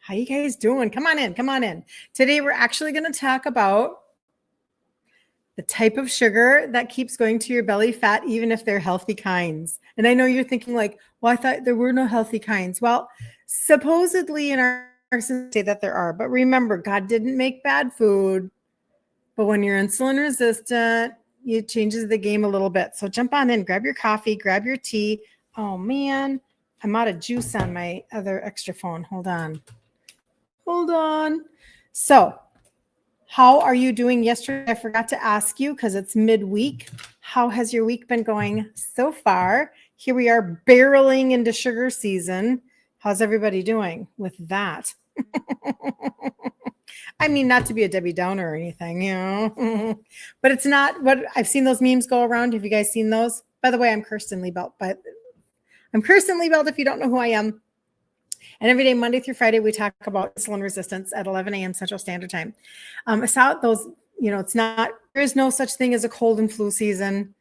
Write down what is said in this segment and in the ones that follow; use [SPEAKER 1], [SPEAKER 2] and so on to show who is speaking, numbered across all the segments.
[SPEAKER 1] How you guys doing? Come on in. Come on in. Today we're actually going to talk about the type of sugar that keeps going to your belly fat, even if they're healthy kinds. And I know you're thinking like, well, I thought there were no healthy kinds. Well, supposedly in our say that there are, but remember, God didn't make bad food. But when you're insulin resistant, it changes the game a little bit. So jump on in, grab your coffee, grab your tea. Oh man, I'm out of juice on my other extra phone. Hold on. So how are you doing yesterday? I forgot to ask you because it's midweek. How has your week been going so far? Here we are barreling into sugar season. How's everybody doing with that? I mean, not to be a Debbie Downer or anything, but it's not what I've seen those memes go around. Have you guys seen those? By the way, I'm Kirsten Liebelt, if you don't know who I am. And every day, Monday through Friday, we talk about insulin resistance at 11 a.m. Central Standard Time. It's out those, it's not, there is no such thing as a cold and flu season.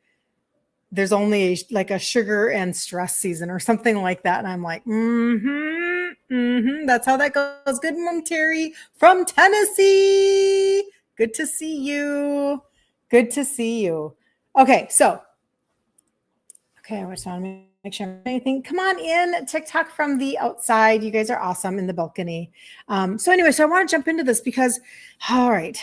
[SPEAKER 1] There's only like a sugar and stress season or something like that. And I'm like, that's how that goes. Good morning, Terry from Tennessee. Good to see you. Okay, I just want to make sure anything. Come on in, TikTok from the outside. You guys are awesome in the balcony. So I want to jump into this because, all right.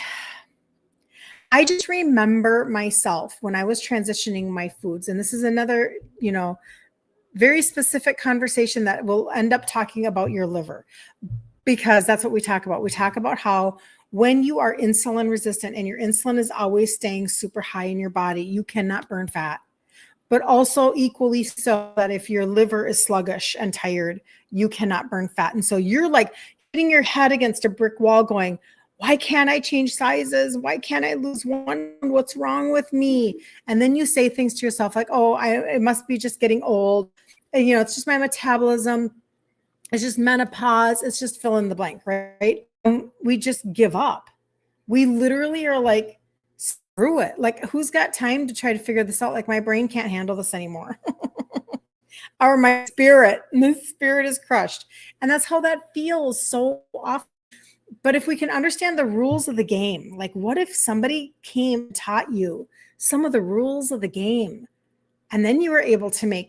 [SPEAKER 1] I just remember myself when I was transitioning my foods, and this is another, very specific conversation that will end up talking about your liver, because that's what we talk about. We talk about how when you are insulin resistant and your insulin is always staying super high in your body, you cannot burn fat. But also equally so that if your liver is sluggish and tired, you cannot burn fat. And so you're like hitting your head against a brick wall going, why can't I change sizes? Why can't I lose one? What's wrong with me? And then you say things to yourself like, oh, it must be just getting old. And, it's just my metabolism. It's just menopause. It's just fill in the blank, right? And we just give up. We literally are like, screw it. Like, who's got time to try to figure this out? Like, my brain can't handle this anymore. Or my spirit is crushed. And that's how that feels so often. But if we can understand the rules of the game, like what if somebody came and taught you some of the rules of the game and then you were able to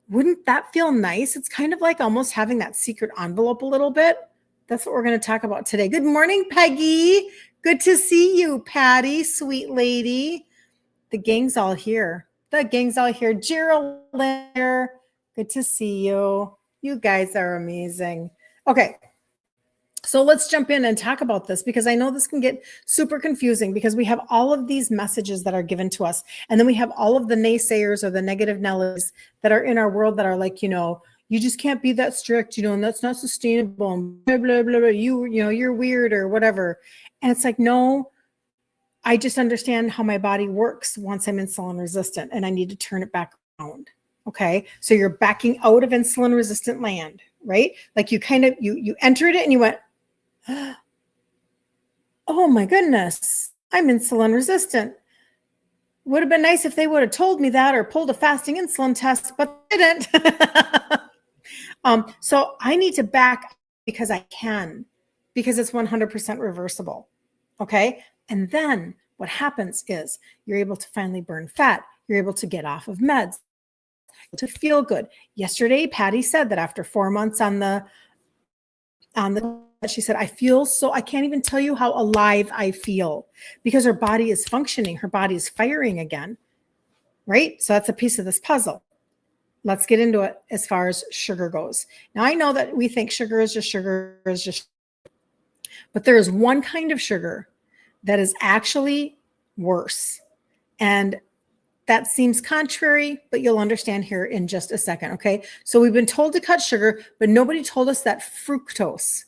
[SPEAKER 1] wouldn't that feel nice? It's kind of like almost having that secret envelope a little bit. That's what we're going to talk about today. Good morning, Peggy. Good to see you, Patty, sweet lady. The gang's all here. Geraldine, good to see you. You guys are amazing. Okay. So let's jump in and talk about this, because I know this can get super confusing because we have all of these messages that are given to us. And then we have all of the naysayers or the negative Nellies that are in our world that are like, you just can't be that strict, and that's not sustainable, and blah, blah, blah, blah. You're weird or whatever. And it's like, no, I just understand how my body works once I'm insulin resistant and I need to turn it back around. Okay. So you're backing out of insulin resistant land, right? Like you entered it and you went, oh my goodness, I'm insulin resistant. Would have been nice if they would have told me that or pulled a fasting insulin test, but they didn't. So I need to back because I can, because it's 100% reversible. Okay. And then what happens is you're able to finally burn fat. You're able to get off of meds, to feel good. Yesterday, Patty said that after 4 months on the, she said, I can't even tell you how alive I feel, because her body is functioning. Her body is firing again, right? So that's a piece of this puzzle. Let's get into it as far as sugar goes. Now, I know that we think sugar is just sugar, but there is one kind of sugar that is actually worse. And that seems contrary, but you'll understand here in just a second, okay? So we've been told to cut sugar, but nobody told us that fructose,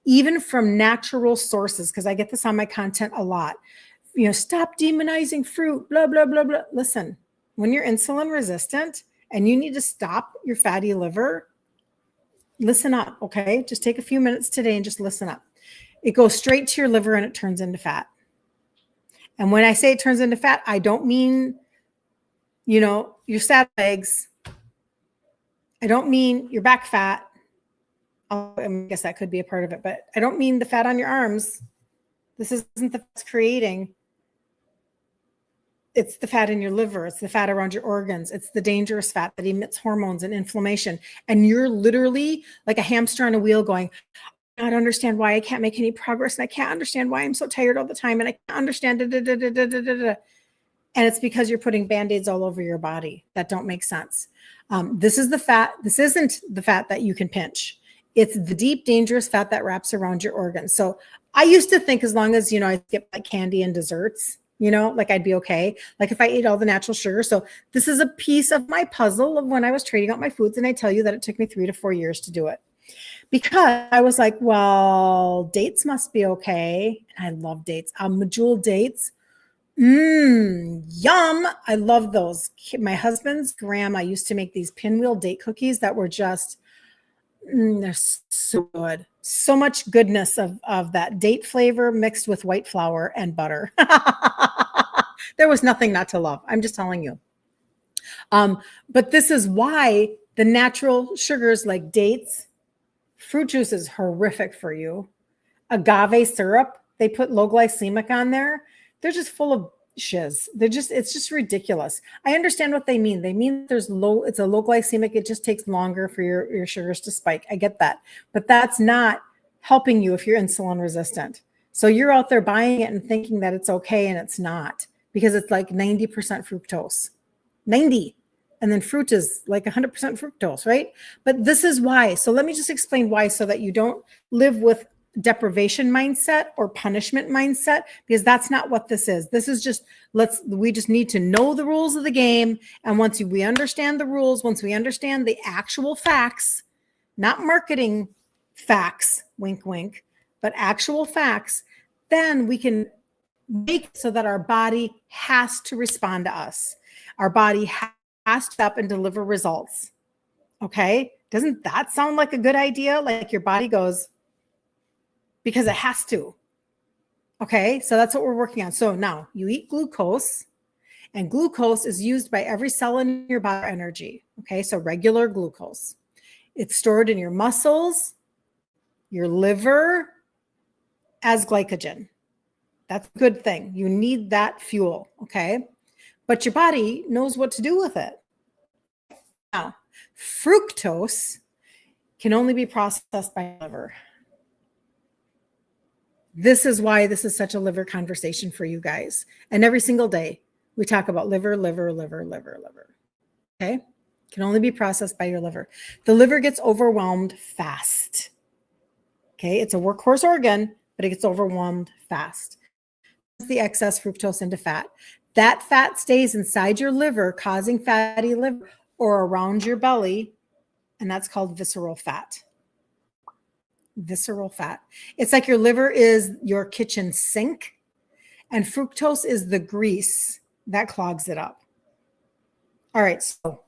[SPEAKER 1] even from natural sources, because I get this on my content a lot, stop demonizing fruit, blah, blah, blah, blah. Listen, when you're insulin resistant and you need to stop your fatty liver, listen up, okay? Just take a few minutes today and just listen up. It goes straight to your liver and it turns into fat. And when I say it turns into fat, I don't mean, your sad legs. I don't mean your back fat. I guess that could be a part of it, but I don't mean the fat on your arms. This isn't the fat's creating. It's the fat in your liver. It's the fat around your organs. It's the dangerous fat that emits hormones and inflammation. And you're literally like a hamster on a wheel going, I don't understand why I can't make any progress. And I can't understand why I'm so tired all the time. And I can't understand. And it's because you're putting Band-Aids all over your body that don't make sense. This is the fat. This isn't the fat that you can pinch. It's the deep, dangerous fat that wraps around your organs. So I used to think as long as, I skip like candy and desserts, like I'd be okay. Like if I ate all the natural sugar. So this is a piece of my puzzle of when I was trading out my foods. And I tell you that it took me 3 to 4 years to do it because I was like, well, dates must be okay. And I love dates. Medjool dates. Yum. I love those. My husband's grandma used to make these pinwheel date cookies that were just, they're so good. So much goodness of that date flavor mixed with white flour and butter. There was nothing not to love. I'm just telling you. But this is why the natural sugars like dates, fruit juice is horrific for you. Agave syrup, they put low glycemic on there. They're just full of shiz. It's just ridiculous. I understand what they mean. They mean it's a low glycemic. It just takes longer for your sugars to spike. I get that. But that's not helping you if you're insulin resistant. So you're out there buying it and thinking that it's okay, and it's not, because it's like 90% fructose. 90. And then fruit is like 100% fructose, right? But this is why. So let me just explain why, so that you don't live with deprivation mindset or punishment mindset, because that's not what this is. This is just, we just need to know the rules of the game. And once we understand the rules, once we understand the actual facts, not marketing facts, wink, wink, but actual facts, then we can make so that our body has to respond to us. Our body has to step and deliver results. Okay. Doesn't that sound like a good idea? Like your body goes, because it has to. Okay, so that's what we're working on. So now you eat glucose, and glucose is used by every cell in your body for energy. Okay, so regular glucose. It's stored in your muscles, your liver, as glycogen. That's a good thing. You need that fuel, okay? But your body knows what to do with it. Now, fructose can only be processed by the liver. This is why this is such a liver conversation for you guys. And every single day we talk about liver, liver, liver, liver, liver. Okay. Can only be processed by your liver. The liver gets overwhelmed fast. Okay. It's a workhorse organ, but it gets overwhelmed fast. It's the excess fructose into fat. That fat stays inside your liver, causing fatty liver or around your belly. And that's called visceral fat. Visceral fat. It's like your liver is your kitchen sink, and fructose is the grease that clogs it up. All right, so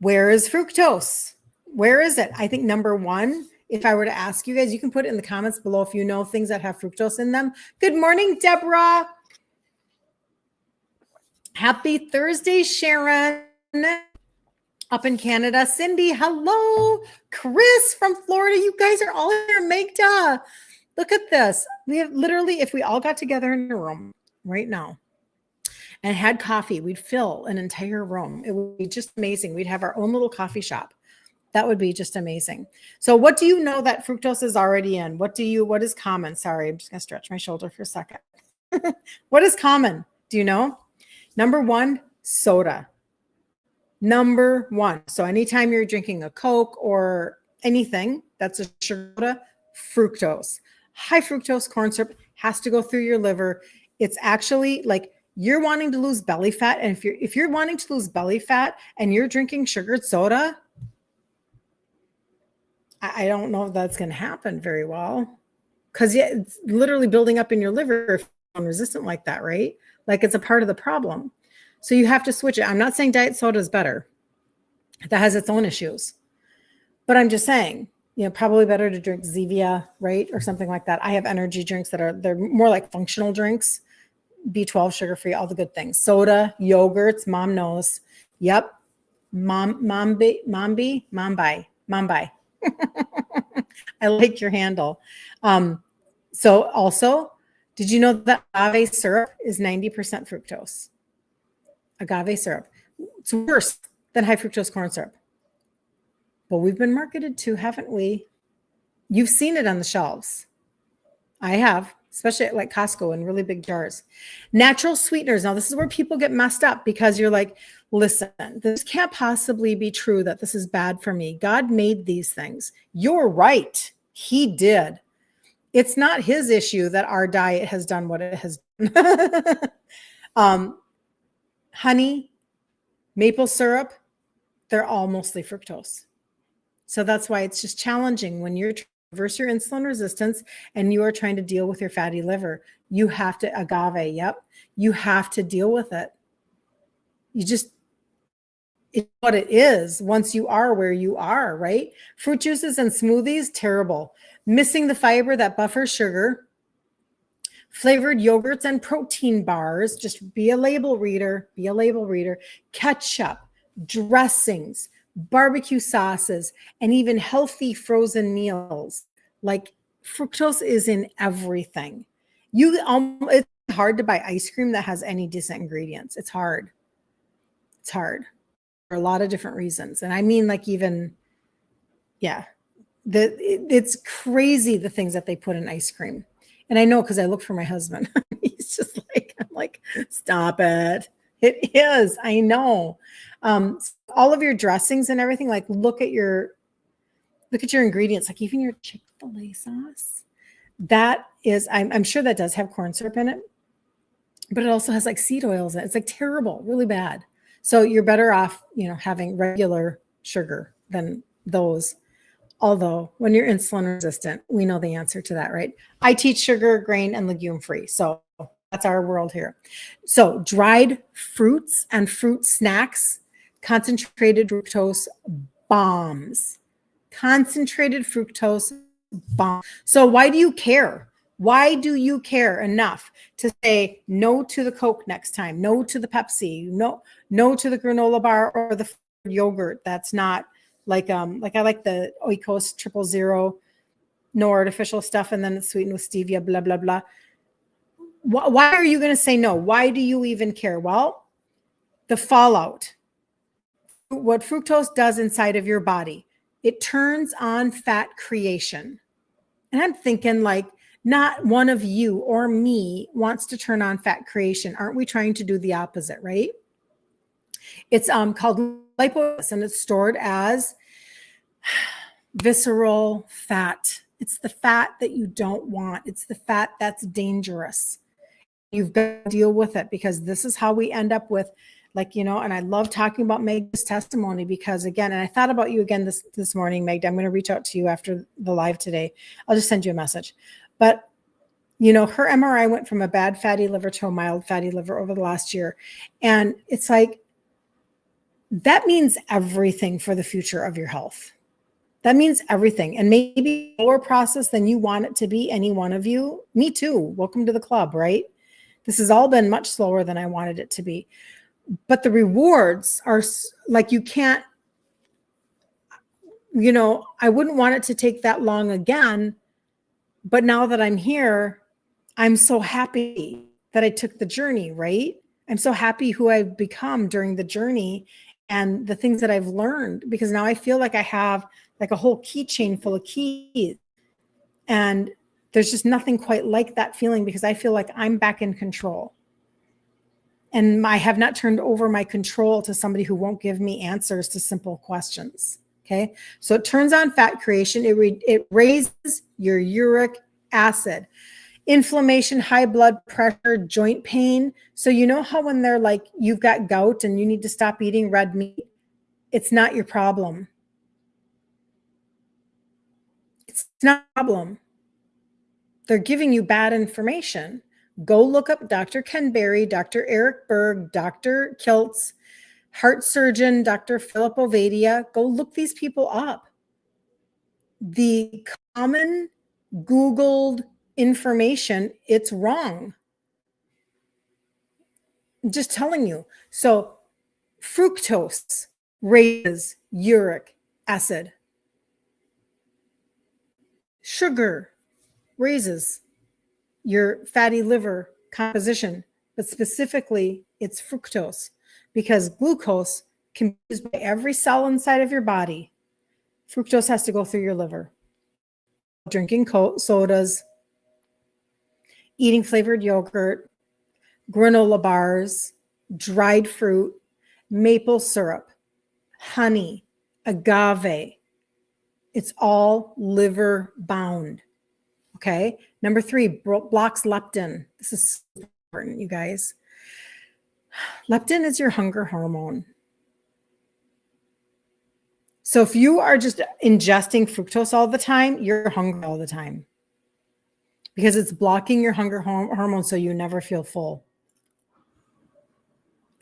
[SPEAKER 1] where is fructose? Where is it? I think number one, if I were to ask you guys, you can put it in the comments below if you know things that have fructose in them. Good morning, Deborah. Happy Thursday, Sharon. Up in Canada, Cindy, hello. Chris from Florida, you guys are all here. Magda, look at this. We have literally, if we all got together in a room right now and had coffee, we'd fill an entire room. It would be just amazing. We'd have our own little coffee shop. That would be just amazing. So what do you know that fructose is already in? What is common? Sorry, I'm just going to stretch my shoulder for a second. What is common? Do you know? Number one, soda. Number one. So anytime you're drinking a Coke or anything that's a sugar, fructose. High fructose corn syrup has to go through your liver. It's actually like you're wanting to lose belly fat. And if you're wanting to lose belly fat and you're drinking sugared soda, I don't know if that's going to happen very well. Because it's literally building up in your liver if you're resistant like that, right? Like it's a part of the problem. So you have to switch it. I'm not saying diet soda is better. That has its own issues. But I'm just saying, probably better to drink Zevia, right? Or something like that. I have energy drinks they're more like functional drinks. B12, sugar-free, all the good things. Soda, yogurts, mom knows. Yep. Mom. I like your handle. So also, did you know that agave syrup is 90% fructose? Agave syrup. It's worse than high fructose corn syrup. But we've been marketed to, haven't we? You've seen it on the shelves. I have, especially at like Costco in really big jars. Natural sweeteners. Now, this is where people get messed up because you're like, listen, this can't possibly be true that this is bad for me. God made these things. You're right. He did. It's not his issue that our diet has done what it has done. Honey, maple syrup, they're all mostly fructose. So that's why it's just challenging when you're trying to reverse your insulin resistance and you are trying to deal with your fatty liver. You have to agave. Yep. You have to deal with it. It's what it is once you are where you are, right? Fruit juices and smoothies, terrible. Missing the fiber that buffers sugar. Flavored yogurts and protein bars, just be a label reader, ketchup, dressings, barbecue sauces, and even healthy frozen meals. Like fructose is in everything. It's hard to buy ice cream that has any decent ingredients. It's hard for a lot of different reasons. And I mean, like even, yeah, it's crazy the things that they put in ice cream. And I know because I look for my husband. He's just like, I'm like, stop it. It is. I know. All of your dressings and everything, like look at your ingredients, like even your Chick-fil-A sauce. That is, I'm sure that does have corn syrup in it, but it also has like seed oils in it. It's like terrible, really bad. So you're better off, having regular sugar than those. Although when you're insulin resistant, we know the answer to that, right? I teach sugar, grain, and legume free. So that's our world here. So dried fruits and fruit snacks, concentrated fructose bombs. Concentrated fructose bomb. So why do you care? Why do you care enough to say no to the Coke next time, no to the Pepsi, no to the granola bar or the yogurt that's not like I like the Oikos 000, no artificial stuff, and then it's sweetened with stevia, blah, blah, blah. Why are you going to say no? Why do you even care? Well, the fallout, what fructose does inside of your body, it turns on fat creation. And I'm thinking like, not one of you or me wants to turn on fat creation. Aren't we trying to do the opposite, right? It's called lipolysis, and it's stored as visceral fat. It's the fat that you don't want. It's the fat that's dangerous. You've got to deal with it because this is how we end up with, and I love talking about Meg's testimony because again, and I thought about you again this morning, Meg. I'm going to reach out to you after the live today. I'll just send you a message. But her MRI went from a bad fatty liver to a mild fatty liver over the last year. And it's like, that means everything for the future of your health. That means everything. And maybe slower process than you want it to be, any one of you. Me too. Welcome to the club, right? This has all been much slower than I wanted it to be. But the rewards are like, you can't, I wouldn't want it to take that long again. But now that I'm here, I'm so happy that I took the journey, right? I'm so happy who I've become during the journey and the things that I've learned, because now I feel like I have like a whole keychain full of keys. And there's just nothing quite like that feeling because I feel like I'm back in control. And I have not turned over my control to somebody who won't give me answers to simple questions. Okay. So it turns on fat creation. It raises your uric acid. Inflammation, high blood pressure, joint pain. So you know how when they're like, you've got gout and you need to stop eating red meat, it's not your problem. It's not a problem. They're giving you bad information. Go look up Dr. Ken Berry, Dr. Eric Berg, Dr. Kiltz, heart surgeon, Dr. Philip Ovadia. Go look these people up. The common Googled information, it's wrong. I'm just telling you. So fructose raises uric acid. Sugar raises your fatty liver composition, but specifically it's fructose, because glucose can be used by every cell inside of your body. Fructose has to go through your liver. Drinking sodas, eating flavored yogurt, granola bars, dried fruit, maple syrup, honey, agave. It's all liver bound. Okay. Number 3, blocks leptin. This is important, you guys. Leptin is your hunger hormone. So if you are just ingesting fructose all the time, you're hungry all the time, because it's blocking your hunger hormone so you never feel full.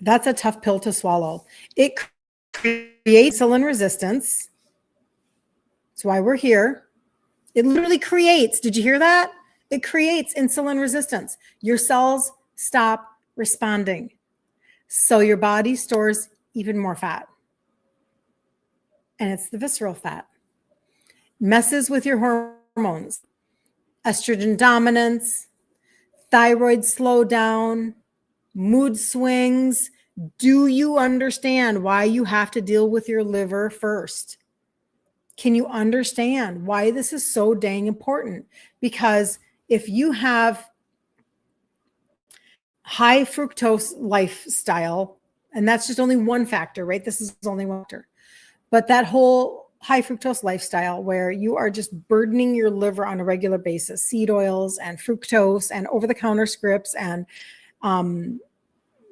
[SPEAKER 1] That's a tough pill to swallow. It creates insulin resistance. That's why we're here. It literally creates, did you hear that? It creates insulin resistance. Your cells stop responding. So your body stores even more fat. And it's the visceral fat. Messes with your hormones. Estrogen dominance, thyroid slowdown, mood swings. Do you understand why you have to deal with your liver first? Can you understand why this is so dang important? Because if you have high fructose lifestyle, and that's just only one factor, right? This is only one factor. But that whole high fructose lifestyle where you are just burdening your liver on a regular basis, seed oils and fructose and over-the-counter scripts and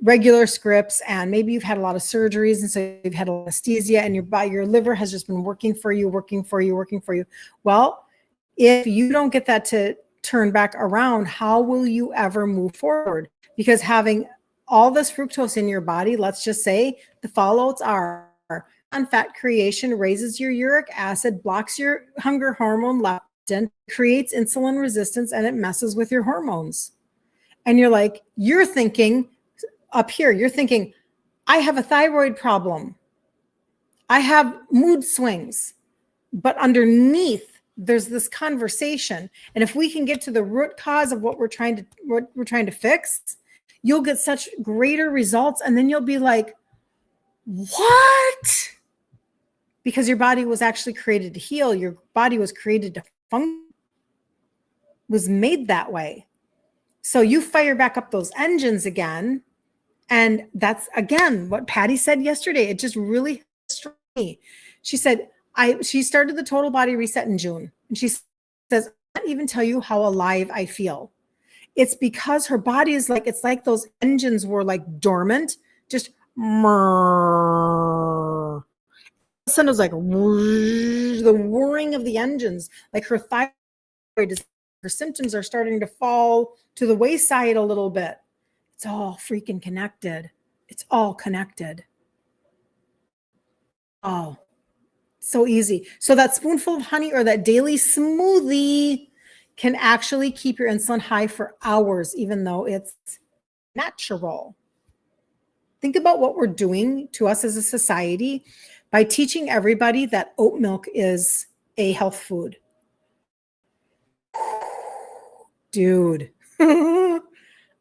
[SPEAKER 1] regular scripts, and maybe you've had a lot of surgeries and so you've had anesthesia and your liver has just been working for you. Well, if you don't get that to turn back around, how will you ever move forward? Because having all this fructose in your body, let's just say the fallouts are fat creation, raises your uric acid, blocks your hunger hormone leptin, creates insulin resistance, and it messes with your hormones. And you're thinking up here, you're thinking, I have a thyroid problem. I have mood swings. But underneath, there's this conversation. And if we can get to the root cause of what we're trying to fix, you'll get such greater results. And then you'll be like, what? Because your body was actually created to heal. Your body was created to function, was made that way. So you fire back up those engines again. And that's, again, what Patty said yesterday. It just really struck me. She said, she started the total body reset in June. And she says, I can't even tell you how alive I feel. It's because her body is like, it's like those engines were like dormant, just all of a sudden it was like the whirring of the engines, like her thyroid her symptoms are starting to fall to the wayside a little bit. It's all freaking connected. It's all connected. Oh, so easy. So that spoonful of honey or that daily smoothie can actually keep your insulin high for hours, even though it's natural. Think about what we're doing to us as a society by teaching everybody that oat milk is a health food. Dude,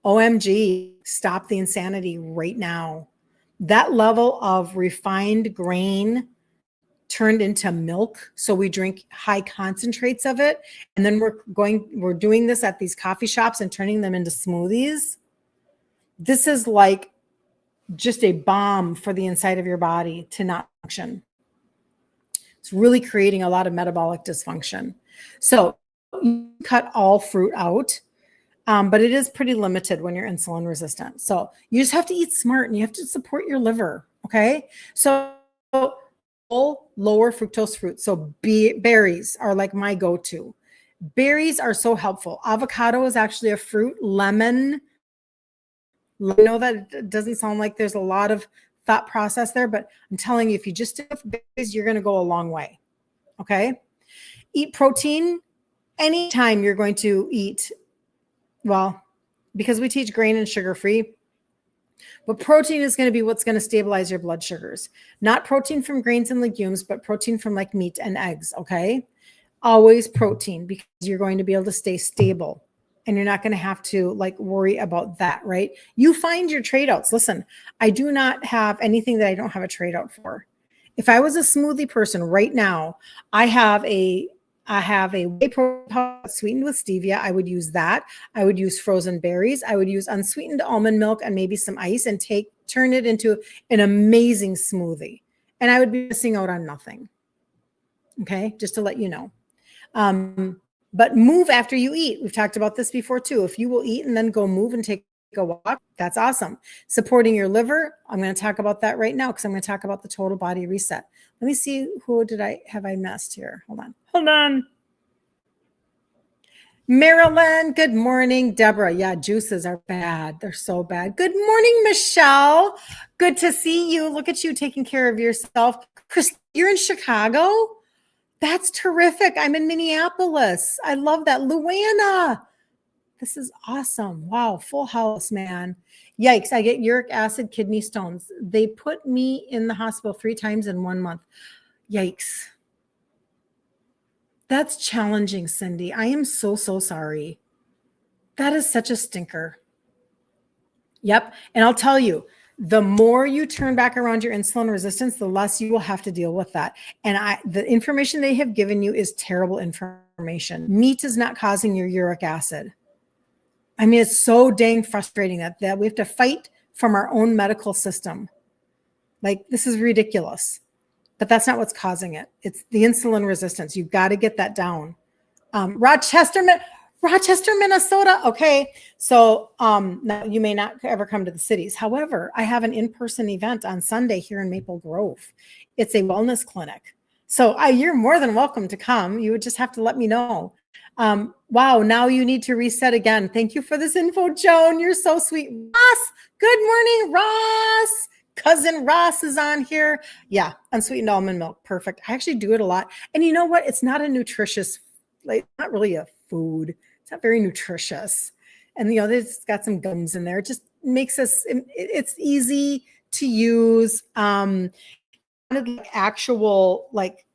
[SPEAKER 1] OMG, stop the insanity right now. That level of refined grain turned into milk. So we drink high concentrates of it. And then we're doing this at these coffee shops and turning them into smoothies. This is like just a bomb for the inside of your body to not function. It's really creating a lot of metabolic dysfunction. So you cut all fruit out, but it is pretty limited when you're insulin resistant. So you just have to eat smart and you have to support your liver. Okay. So lower fructose fruits. So berries are like my go-to. Berries are so helpful. Avocado is actually a fruit. Lemon. I know that it doesn't sound like there's a lot of thought process there, but I'm telling you, if you just stick with berries, you're going to go a long way. Okay. Eat protein anytime you're going to eat. Well, because we teach grain and sugar-free, but protein is going to be what's going to stabilize your blood sugars. Not protein from grains and legumes, but protein from like meat and eggs, okay? always protein, because you're going to be able to stay stable and you're not going to have to like worry about that, right? You find your trade outs. Listen, I do not have anything that I don't have a trade out for. If I was a smoothie person right now, I have a whey protein powder sweetened with stevia. I would use that. I would use frozen berries. I would use unsweetened almond milk and maybe some ice and turn it into an amazing smoothie. And I would be missing out on nothing. Okay, just to let you know. But move after you eat. We've talked about this before too. If you will eat and then go move and take a walk, that's awesome. Supporting your liver. I'm going to talk about that right now because I'm going to talk about the total body reset. Let me see, who have I missed here? Hold on. Marilyn, good morning. Deborah, yeah, juices are bad. They're so bad. Good morning, Michelle. Good to see you. Look at you taking care of yourself. Chris, you're in Chicago? That's terrific. I'm in Minneapolis. I love that. Luana, this is awesome. Wow, full house, man. Yikes, I get uric acid, kidney stones. They put me in the hospital 3 times in 1 month. Yikes. That's challenging, Cindy. I am so sorry. That is such a stinker. Yep. And I'll tell you, the more you turn back around your insulin resistance, the less you will have to deal with that. And the information they have given you is terrible information. Meat is not causing your uric acid. I mean, it's so dang frustrating that we have to fight from our own medical system. Like, this is ridiculous. But that's not what's causing it. It's the insulin resistance. You've got to get that down. Rochester, Minnesota. Okay. So now you may not ever come to the cities. However, I have an in-person event on Sunday here in Maple Grove. It's a wellness clinic. So you're more than welcome to come. You would just have to let me know. Wow. Now you need to reset again. Thank you for this info, Joan. You're so sweet. Ross. Good morning, Ross. Cousin Ross is on here. Yeah. Unsweetened almond milk. Perfect. I actually do it a lot. And you know what? It's not a nutritious, like, not really a food. It's not very nutritious. And, it's got some gums in there. It just makes it's easy to use. Actual, like,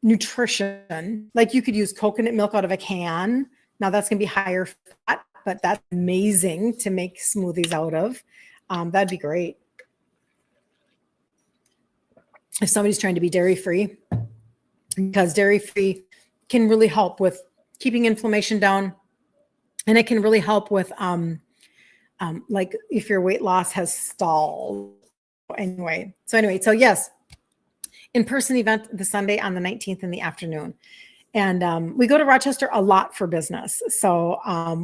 [SPEAKER 1] nutrition. Like, you could use coconut milk out of a can. Now that's going to be higher fat, but that's amazing to make smoothies out of. That'd be great. If somebody's trying to be dairy-free, because dairy-free can really help with keeping inflammation down. And it can really help with, like, if your weight loss has stalled. Anyway, so yes, in-person event the Sunday on the 19th in the afternoon. And we go to Rochester a lot for business. So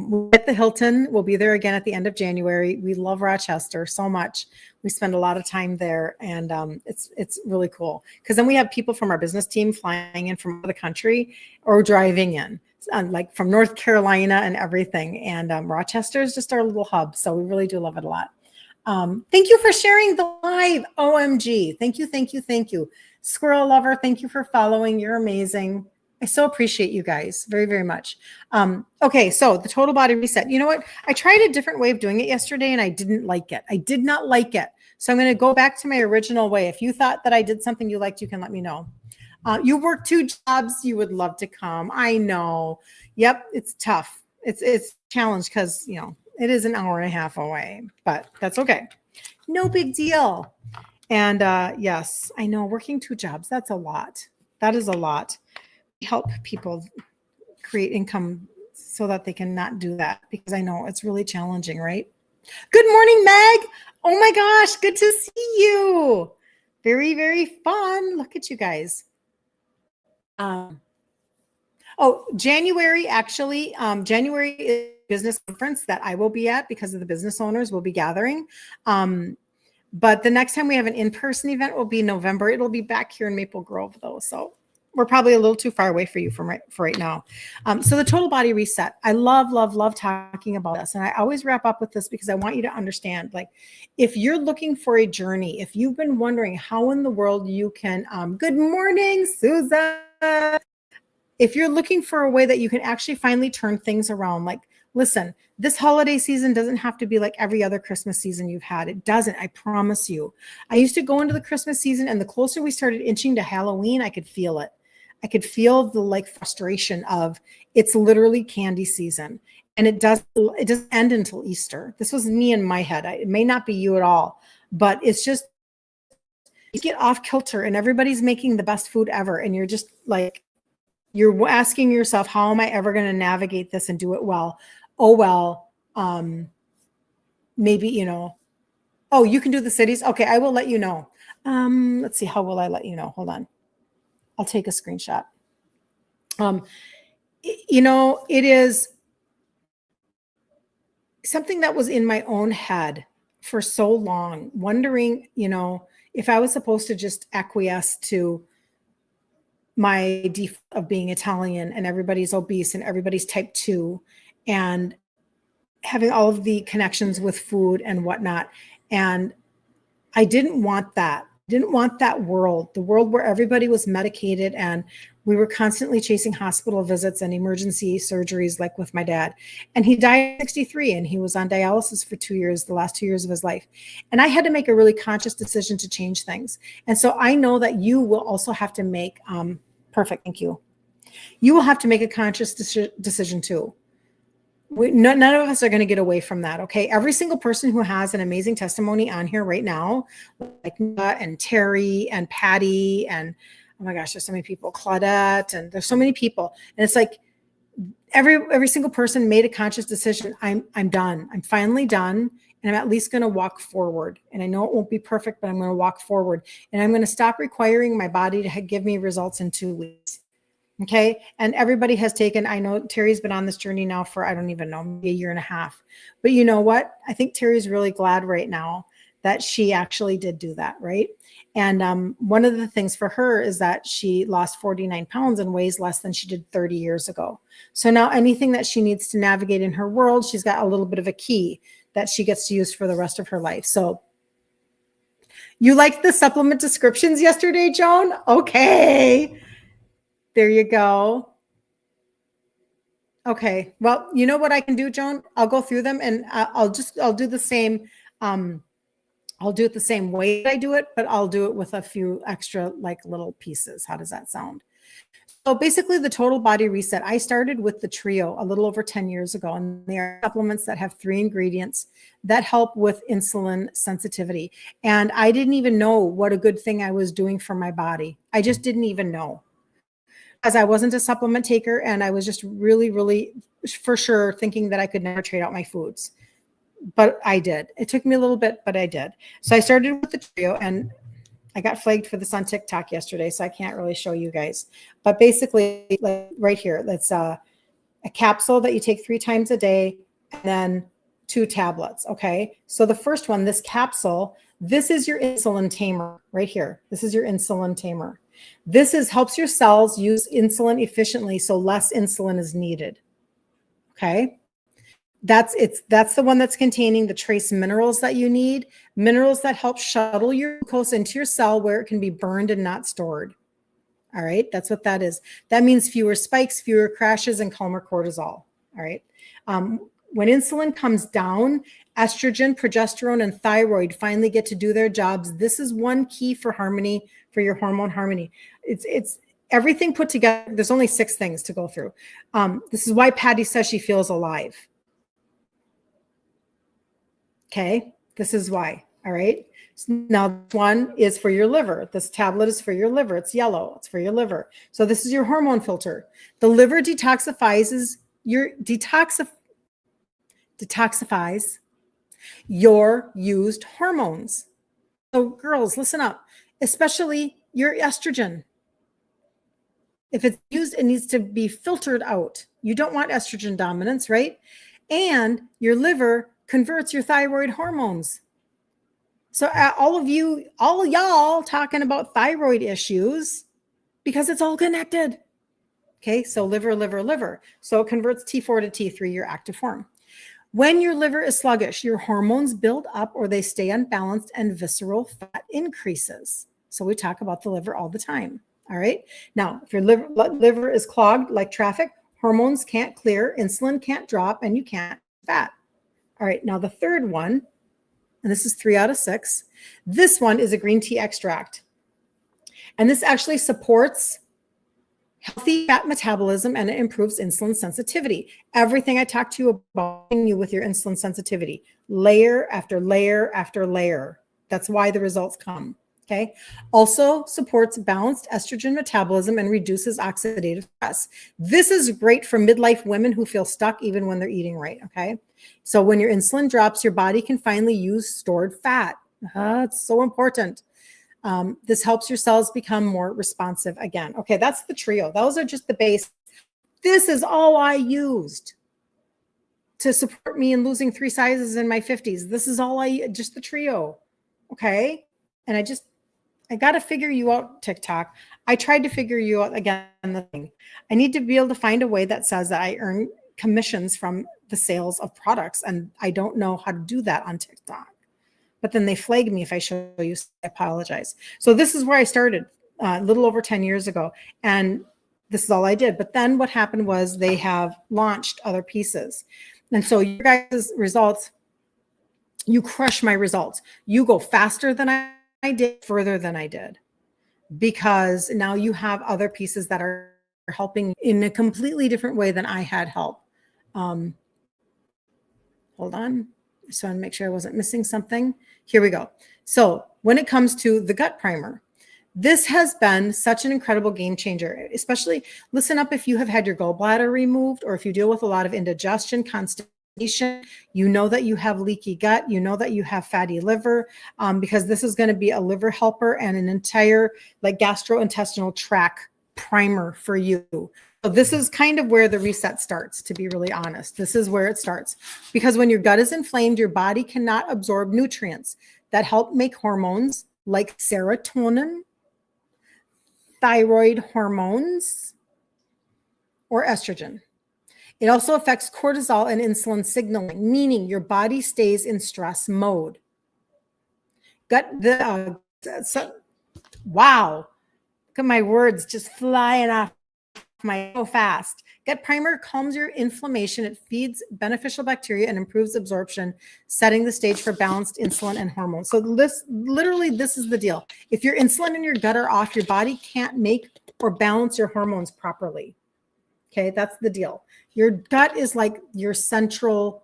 [SPEAKER 1] we're at the Hilton. We'll be there again at the end of January. We love Rochester so much. We spend a lot of time there, and it's really cool. Because then we have people from our business team flying in from the country or driving in, like from North Carolina and everything. And Rochester is just our little hub. So we really do love it a lot. Thank you for sharing the live. OMG. Thank you. Squirrel lover, thank you for following. You're amazing. I so appreciate you guys very, very much. Okay, so the total body reset. You know what? I tried a different way of doing it yesterday and I didn't like it. I did not like it. So I'm going to go back to my original way. If you thought that I did something you liked, you can let me know. You work 2 jobs. You would love to come. I know. Yep, it's tough. It's a challenge because, it is an hour and a half away, but that's okay. No big deal. And yes, I know, working 2 jobs, that's a lot. That is a lot. Help people create income so that they can not do that, because I know it's really challenging, right? Good morning, Meg. Oh my gosh, good to see you. Very, very fun. Look at you guys. January, actually, January is a business conference that I will be at because of the business owners will be gathering. But the next time we have an in-person event will be November. It'll be back here in Maple Grove, though. So we're probably a little too far away for you for right now. So the total body reset. I love talking about this. And I always wrap up with this because I want you to understand, like, if you're looking for a journey, if you've been wondering how in the world you can, good morning, Susan. If you're looking for a way that you can actually finally turn things around, like Listen, this holiday season doesn't have to be like every other Christmas season you've had. It doesn't, I promise you. I used to go into the Christmas season, and the closer we started inching to Halloween, I could feel it. I could feel the like frustration of it's literally candy season. And it doesn't end until Easter. This was me in my head. It may not be you at all, but it's just you get off kilter and everybody's making the best food ever. And you're just like, you're asking yourself, how am I ever going to navigate this and do it well? Oh, well, maybe, you know, oh, you can do the cities. Okay. I will let you know. Let's see. How will I let you know? Hold on. I'll take a screenshot. You know, it is something that was in my own head for so long, wondering, you know, if I was supposed to just acquiesce to my default of being Italian and everybody's obese and everybody's type 2 and having all of the connections with food and whatnot. And I didn't want that. Didn't want that world, the world where everybody was medicated and we were constantly chasing hospital visits and emergency surgeries, like with my dad. And he died at 63 and he was on dialysis for 2 years, the last 2 years of his life. And I had to make a really conscious decision to change things. And so I know that you will also have to make, perfect, thank you. You will have to make a conscious decision too. None of us are going to get away from that. Okay. Every single person who has an amazing testimony on here right now, like Nina and Terry and Patty, and oh my gosh, there's so many people, Claudette, and there's so many people. And it's like every single person made a conscious decision. I'm done. I'm finally done. And I'm at least going to walk forward. And I know it won't be perfect, but I'm going to walk forward. And I'm going to stop requiring my body to give me results in 2 weeks. Okay. And everybody has taken, I know Terry's been on this journey now for, I don't even know, maybe a year and a half. But you know what? I think Terry's really glad right now that she actually did do that. Right. And one of the things for her is that she lost 49 pounds and weighs less than she did 30 years ago. So now anything that she needs to navigate in her world, she's got a little bit of a key that she gets to use for the rest of her life. So you liked the supplement descriptions yesterday, Joan? Okay. There you go. Okay. Well, you know what I can do, Joan? I'll go through them and I'll do the same. I'll do it the same way that I do it, but I'll do it with a few extra like little pieces. How does that sound? So basically the total body reset, I started with the trio a little over 10 years ago, and they are supplements that have 3 ingredients that help with insulin sensitivity. And I didn't even know what a good thing I was doing for my body. I just didn't even know. As I wasn't a supplement taker, and I was just really, really for sure thinking that I could never trade out my foods. But I did. It took me a little bit, but I did. So I started with the trio, and I got flagged for this on TikTok yesterday, so I can't really show you guys. But basically, like right here, that's a capsule that you take 3 times a day, and then 2 tablets. Okay. So the first one, this capsule, this is your insulin tamer right here. This is your insulin tamer. This helps your cells use insulin efficiently, so less insulin is needed. Okay. That's the one that's containing the trace minerals that you need, minerals that help shuttle your glucose into your cell where it can be burned and not stored. All right. That's what that is. That means fewer spikes, fewer crashes, and calmer cortisol. All right. When insulin comes down, estrogen, progesterone, and thyroid finally get to do their jobs. This is one key for harmony, for your hormone harmony. It's everything put together. There's only 6 things to go through. This is why Patty says she feels alive. Okay. This is why. All right. Now, this one is for your liver. This tablet is for your liver. It's yellow. It's for your liver. So this is your hormone filter. The liver detoxifies your used hormones. So girls, listen up, especially your estrogen. If it's used, it needs to be filtered out. You don't want estrogen dominance, right? And your liver converts your thyroid hormones. So all y'all talking about thyroid issues because it's all connected. Okay, so liver. So it converts T4 to T3, your active form. When your liver is sluggish, your hormones build up or they stay unbalanced and visceral fat increases. So we talk about the liver all the time. All right. Now, if your liver is clogged like traffic, hormones can't clear, insulin can't drop, and you can't fat. All right, now the third one, and this is 3 out of 6. This one is a green tea extract. And this actually supports healthy fat metabolism, and it improves insulin sensitivity. Everything I talked to you about you with your insulin sensitivity, layer after layer after layer. That's why the results come. Okay. Also supports balanced estrogen metabolism and reduces oxidative stress. This is great for midlife women who feel stuck even when they're eating right. Okay. So when your insulin drops, your body can finally use stored fat. It's so important. This helps your cells become more responsive again. Okay, that's the trio. Those are just the base. This is all I used to support me in losing 3 sizes in my 50s. This is all just the trio. Okay. And I got to figure you out, TikTok. I tried to figure you out again. The thing I need to be able to find a way that says that I earn commissions from the sales of products. And I don't know how to do that on TikTok. But then they flag me if I show you. I apologize. So this is where I started a little over 10 years ago. And this is all I did. But then what happened was they have launched other pieces. And so your guys' results, you crush my results. You go faster than I did, further than I did. Because now you have other pieces that are helping in a completely different way than I had help. Hold on. Just want to make sure I wasn't missing something. Here we go. So when it comes to the gut primer, this has been such an incredible game changer, especially listen up if you have had your gallbladder removed or if you deal with a lot of indigestion, constipation, you know that you have leaky gut, you know that you have fatty liver, because this is going to be a liver helper and an entire like gastrointestinal tract primer for you. So this is kind of where the reset starts, to be really honest. This is where it starts. Because when your gut is inflamed, your body cannot absorb nutrients that help make hormones like serotonin, thyroid hormones, or estrogen. It also affects cortisol and insulin signaling, meaning your body stays in stress mode. Wow. Look at my words just flying off so fast. Gut primer calms your inflammation. It feeds beneficial bacteria and improves absorption, setting the stage for balanced insulin and hormones. So this is the deal. If your insulin and your gut are off, your body can't make or balance your hormones properly. Okay, that's the deal. Your gut is like your central,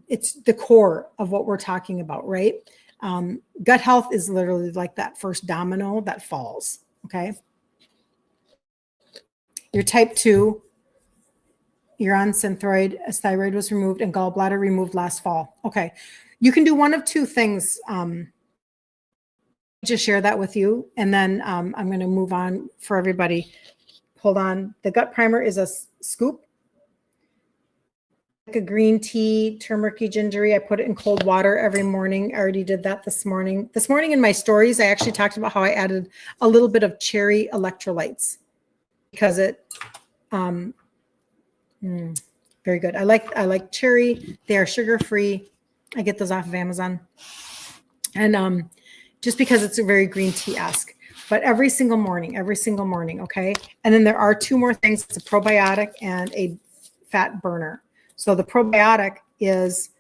[SPEAKER 1] it's the core of what we're talking about, right? Gut health is literally like that first domino that falls, okay? You're type 2, you're on Synthroid, as thyroid was removed and gallbladder removed last fall. Okay, you can do one of two things. Just share that with you, and then I'm going to move on for everybody. Hold on. The gut primer is a scoop, like a green tea, turmeric-y, gingery. I put it in cold water every morning. I already did that this morning. This morning in my stories, I actually talked about how I added a little bit of cherry electrolytes because it, very good. I like cherry. They are sugar-free. I get those off of Amazon. And just because it's a very green tea-esque. But every single morning, okay? And then there are 2 more things. It's a probiotic and a fat burner. So the probiotic is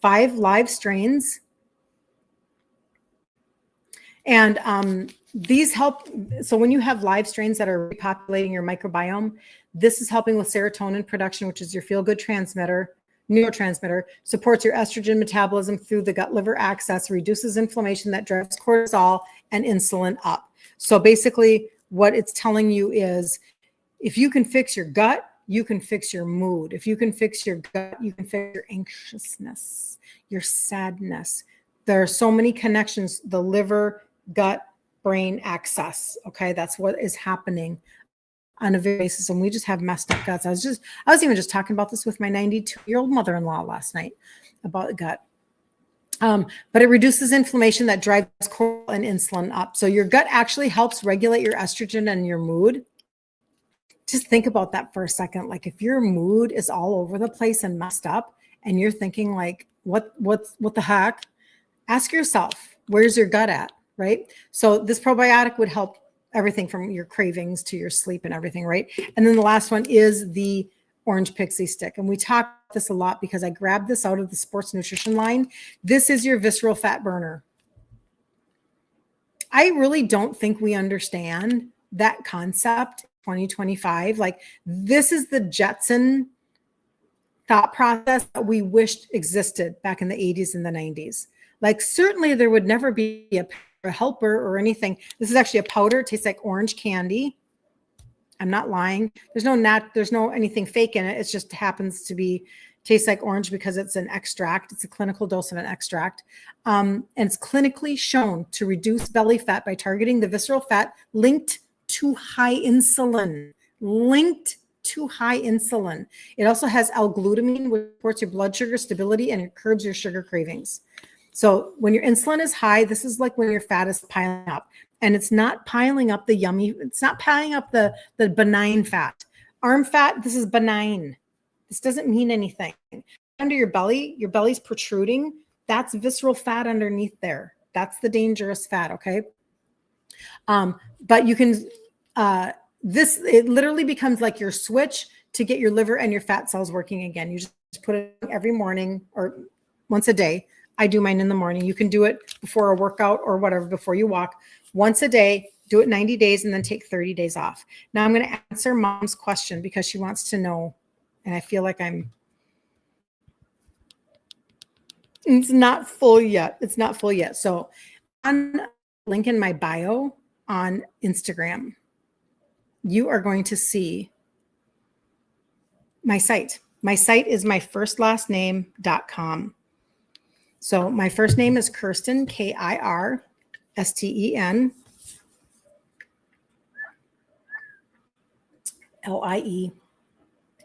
[SPEAKER 1] 5 live strains. And these help. So when you have live strains that are repopulating your microbiome, this is helping with serotonin production, which is your feel-good neurotransmitter, supports your estrogen metabolism through the gut-liver axis, reduces inflammation that drives cortisol and insulin up. So basically what it's telling you is if you can fix your gut, you can fix your mood. If you can fix your gut, you can fix your anxiousness, your sadness. There are so many connections, the liver, gut, brain axis. Okay, that's what is happening on a basis, and we just have messed up guts. I was even just talking about this with my 92-year-old mother-in-law last night about the gut. But it reduces inflammation that drives cortisol and insulin up. So your gut actually helps regulate your estrogen and your mood. Just think about that for a second. Like if your mood is all over the place and messed up, and you're thinking like, what the heck? Ask yourself, where's your gut at, right? So this probiotic would help everything from your cravings to your sleep and everything, right? And then the last one is the orange pixie stick. And we talk about this a lot because I grabbed this out of the sports nutrition line. This is your visceral fat burner. I really don't think we understand that concept 2025. Like, this is the Jetson thought process that we wished existed back in the 80s and the 90s. Like, certainly there would never be a helper or anything. This is actually a powder. It tastes like orange candy. I'm not lying. There's no anything fake in it. It just happens to be tastes like orange because it's an extract. It's a clinical dose of an extract. And it's clinically shown to reduce belly fat by targeting the visceral fat linked to high insulin. It also has L-glutamine, which supports your blood sugar stability and it curbs your sugar cravings. So when your insulin is high, this is like when your fat is piling up. And it's not piling up the yummy, it's not piling up the benign fat. Arm fat, this is benign. This doesn't mean anything. Under your belly's protruding. That's visceral fat underneath there. That's the dangerous fat, okay? But you can, it literally becomes like your switch to get your liver and your fat cells working again. You just put it every morning or once a day. I do mine in the morning. You can do it before a workout or whatever, before you walk. Once a day, do it 90 days and then take 30 days off. Now I'm going to answer Mom's question because she wants to know, and I feel like it's not full yet. It's not full yet. So on link in my bio on Instagram, you are going to see my site. My site is myfirstlastname.com. So my first name is Kirsten, Kirsten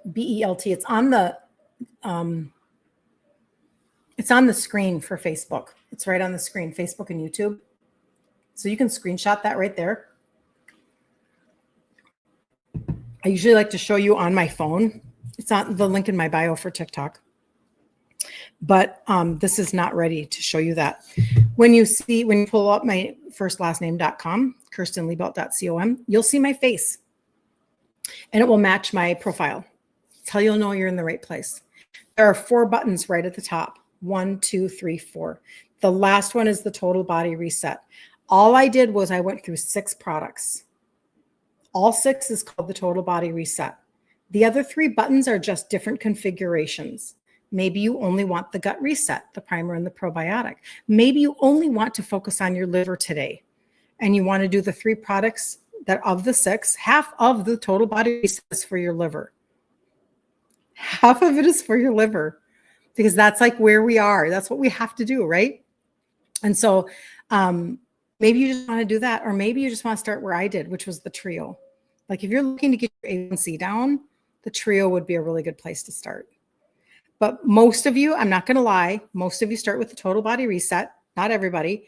[SPEAKER 1] Liebelt. It's on the screen for Facebook. It's right on the screen, Facebook and YouTube. So you can screenshot that right there. I usually like to show you on my phone. It's on the link in my bio for TikTok. But this is not ready to show you that. When you pull up my firstlastname.com, kirstenliebelt.com, you'll see my face. And it will match my profile. That's how you'll know you're in the right place. There are 4 buttons right at the top. 1, 2, 3, 4. The last one is the total body reset. All I did was I went through 6 products. All 6 is called the total body reset. The other 3 buttons are just different configurations. Maybe you only want the gut reset, the primer and the probiotic. Maybe you only want to focus on your liver today and you want to do the 3 products that of the 6, half of the total body reset is for your liver. Half of it is for your liver because that's like where we are. That's what we have to do, right? And so maybe you just want to do that, or maybe you just want to start where I did, which was the trio. Like if you're looking to get your A1C down, the trio would be a really good place to start. But most of you, I'm not going to lie, most of you start with the total body reset, not everybody.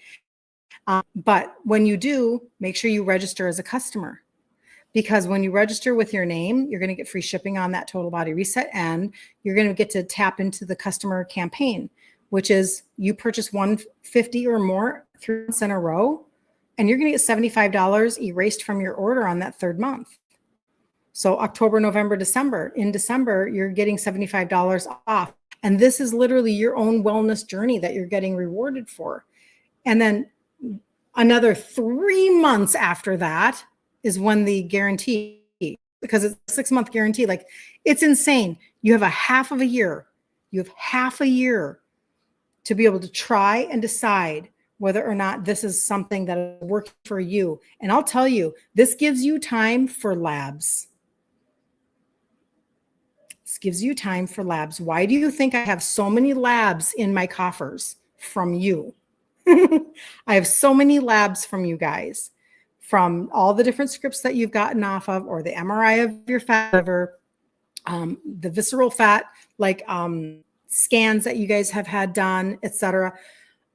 [SPEAKER 1] But when you do, make sure you register as a customer. Because when you register with your name, you're going to get free shipping on that total body reset, and you're going to get to tap into the customer campaign, which is you purchase 150 or more 3 months in a row, and you're going to get $75 erased from your order on that 3rd month. So October, November, December. In December, you're getting $75 off. And this is literally your own wellness journey that you're getting rewarded for. And then another 3 months after that is when the guarantee, because it's a 6-month guarantee, like it's insane. You have a half of a year. You have half a year to be able to try and decide whether or not this is something that is working for you. And I'll tell you, this gives you time for labs. This gives you time for labs. Why do you think I have so many labs in my coffers from you? I have so many labs from you guys, from all the different scripts that you've gotten off of, or the MRI of your fat liver, the visceral fat, like scans that you guys have had done, etc.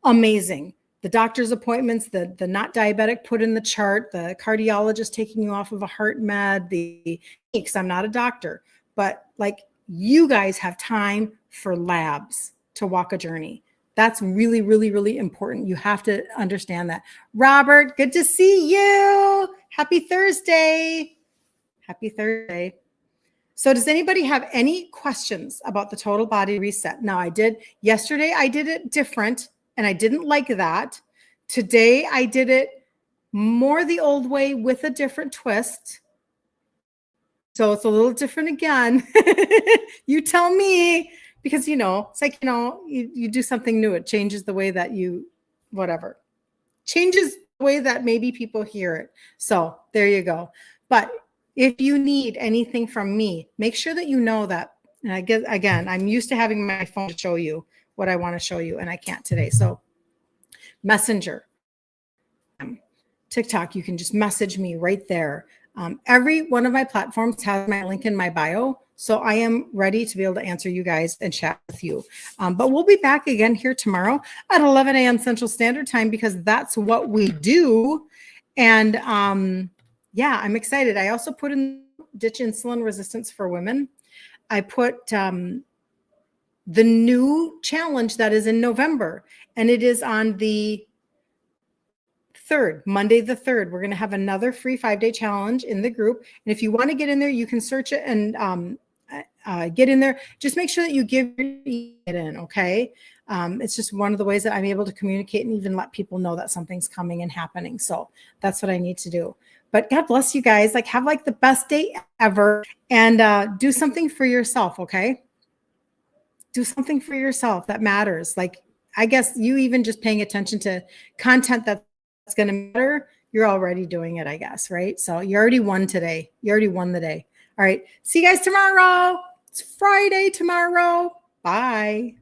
[SPEAKER 1] Amazing. The doctor's appointments, the not diabetic put in the chart, the cardiologist taking you off of a heart med, because I'm not a doctor, but like you guys have time for labs to walk a journey. That's really, really, really important. You have to understand that. Robert, good to see you. Happy Thursday. Happy Thursday. So does anybody have any questions about the total body reset? Now yesterday I did it different and I didn't like that. Today I did it more the old way with a different twist. So it's a little different again. You tell me, because, it's like, you do something new. It changes the way that changes the way that maybe people hear it. So there you go. But if you need anything from me, make sure that you know that. And I guess, again, I'm used to having my phone to show you what I want to show you, and I can't today. So Messenger, TikTok, you can just message me right there. Every one of my platforms has my link in my bio. So I am ready to be able to answer you guys and chat with you. But we'll be back again here tomorrow at 11 a.m. Central Standard Time, because that's what we do. And yeah, I'm excited. I also put in ditch insulin resistance for women. I put the new challenge that is in November, and it is on the 3rd, Monday the 3rd. We're going to have another free 5-day challenge in the group. And if you want to get in there, you can search it and get in there. Just make sure that you get in, okay? It's just one of the ways that I'm able to communicate and even let people know that something's coming and happening. So that's what I need to do. But God bless you guys. Have the best day ever, and do something for yourself, okay? Do something for yourself that matters. I guess you even just paying attention to content that's going to matter, you're already doing it, I guess, right? So you already won today. You already won the day. All right. See you guys tomorrow. It's Friday tomorrow. Bye.